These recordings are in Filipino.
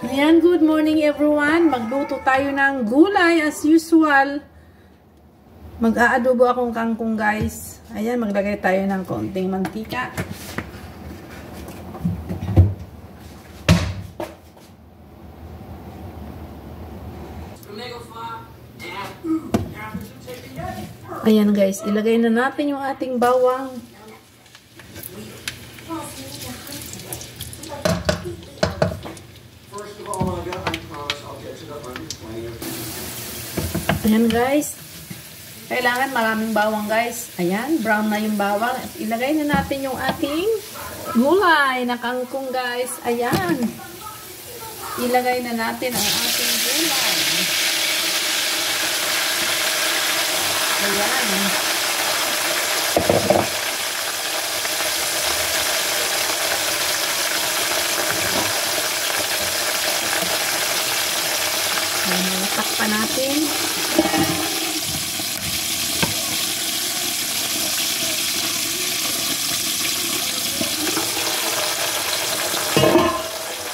Ayan, good morning everyone. Magluto tayo ng gulay as usual. Mag-aadobo akong kangkong guys. Ayan, maglagay tayo ng konting mantika. Ayan guys, ilagay na natin yung ating bawang. Ayan guys, kailangan maraming bawang guys. Ayan, brown na yung bawang. At ilagay na natin yung ating gulay na kangkong guys. Ayan, ilagay na natin ang ating gulay. Ayan. Takpan natin.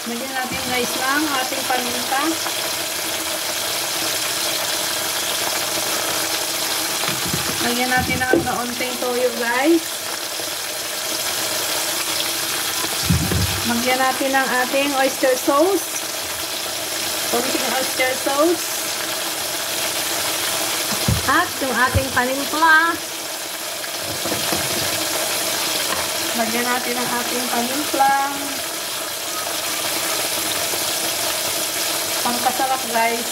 Lagyan natin guys lang ating paminta. Lagyan natin ang kaunting toyo guys. Lagyan natin ang ating oyster sauce. Konting oyster sauce. At yung ating panimpla. Lagyan natin ang ating panimpla. Pampasarap guys.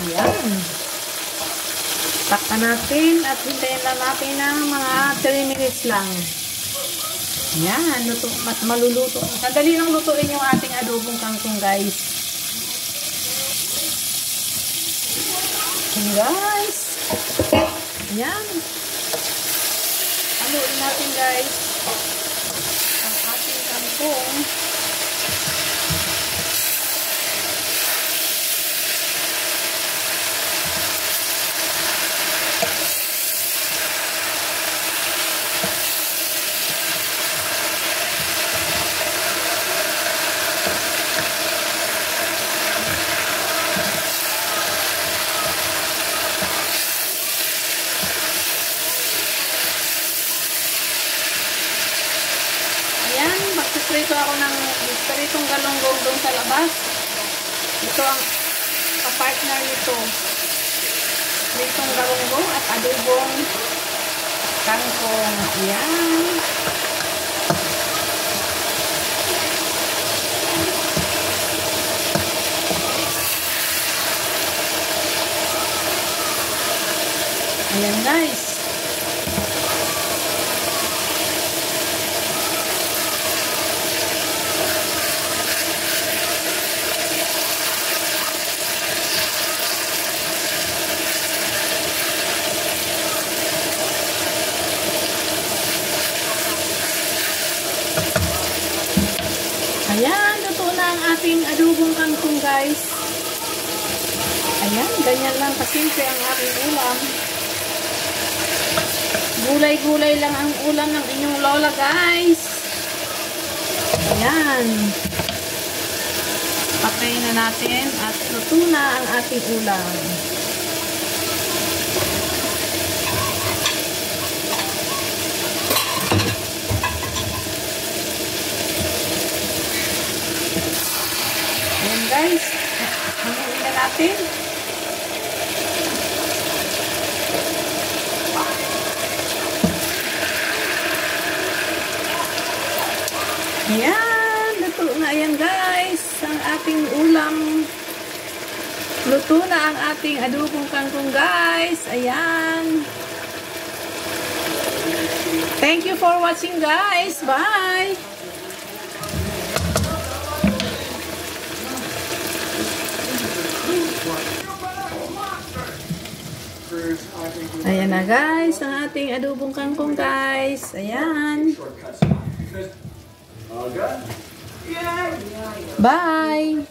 Ayan. Takpan natin at hintayin lang natin ng mga 3 minutes lang. Ayan, luto, maluluto. Sandali lang lutuin yung ating adobong kangkong guys. Ayan guys. Ayan. Haluin natin guys ang ating kangkong. Magpiprito ako ng pritong galunggong doon sa labas. Ito ang kapartner nito. Pritong galunggong at adobong kangkong. Ayan. Ayan guys. Ayan, luto na ang ating adobong kangkong guys. Ayan, ganyan lang kasimple ang aking ulam. Gulay-gulay lang ang ulam ng inyong lola guys. Ayan. Patayin na natin at luto na ang ating ulam. Ayan guys, hamuin na natin. Ayan, luto na yan guys, ang ating ulam. Luto na ang ating adobong kangkong guys. Ayan. Thank you for watching guys. Bye! Ayan na guys, ang ating adobong kangkong guys. Ayan. Bye!